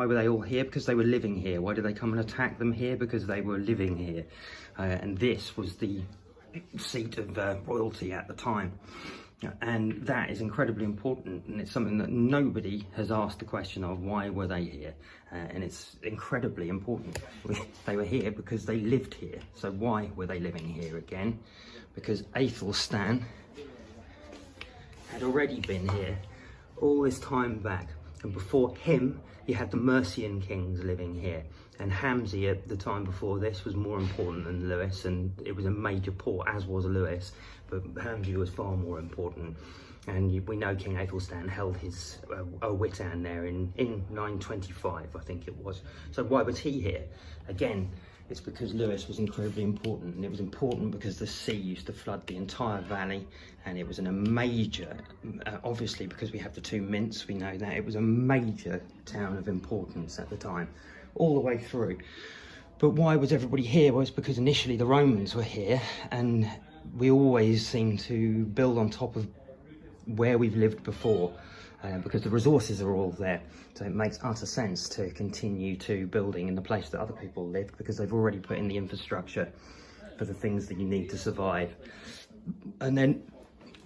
Why were they all here? Because they were living here. Why did they come and attack them here? Because they were living here. And this was the seat of royalty at the time. And that is incredibly important, and it's something that nobody has asked the question of: why were they here? And it's incredibly important. They were here because they lived here. So why were they living here again? Because Aethelstan had already been here all this time back, and before him you had the Mercian kings living here, and Hamzi at the time before this was more important than Lewes, and it was a major port, as was Lewes, but Hamzi was far more important. And we know King Aethelstan held his Witan there in 925, I think it was. So why was he here? Again, it's because Lewes was incredibly important, and it was important because the sea used to flood the entire valley, and it was a major, obviously because we have the two mints, we know that it was a major town of importance at the time, all the way through. But why was everybody here? Well, it's because initially the Romans were here, and we always seem to build on top of where we've lived before, because the resources are all there. So it makes utter sense to continue to building in the place that other people lived, because they've already put in the infrastructure for the things that you need to survive. And then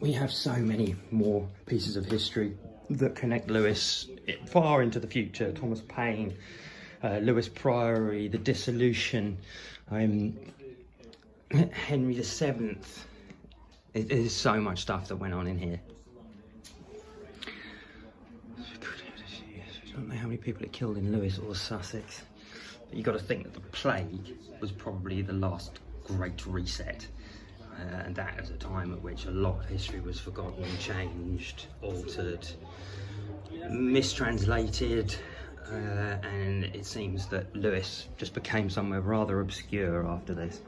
we have so many more pieces of history that connect Lewes far into the future. Thomas Paine, Lewes Priory, the dissolution, Henry VII. There's so much stuff that went on in here. I don't know how many people it killed in Lewes or Sussex, but you've got to think that the plague was probably the last great reset, and that was a time at which a lot of history was forgotten, changed, altered, mistranslated, and it seems that Lewes just became somewhere rather obscure after this,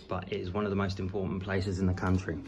but it is one of the most important places in the country.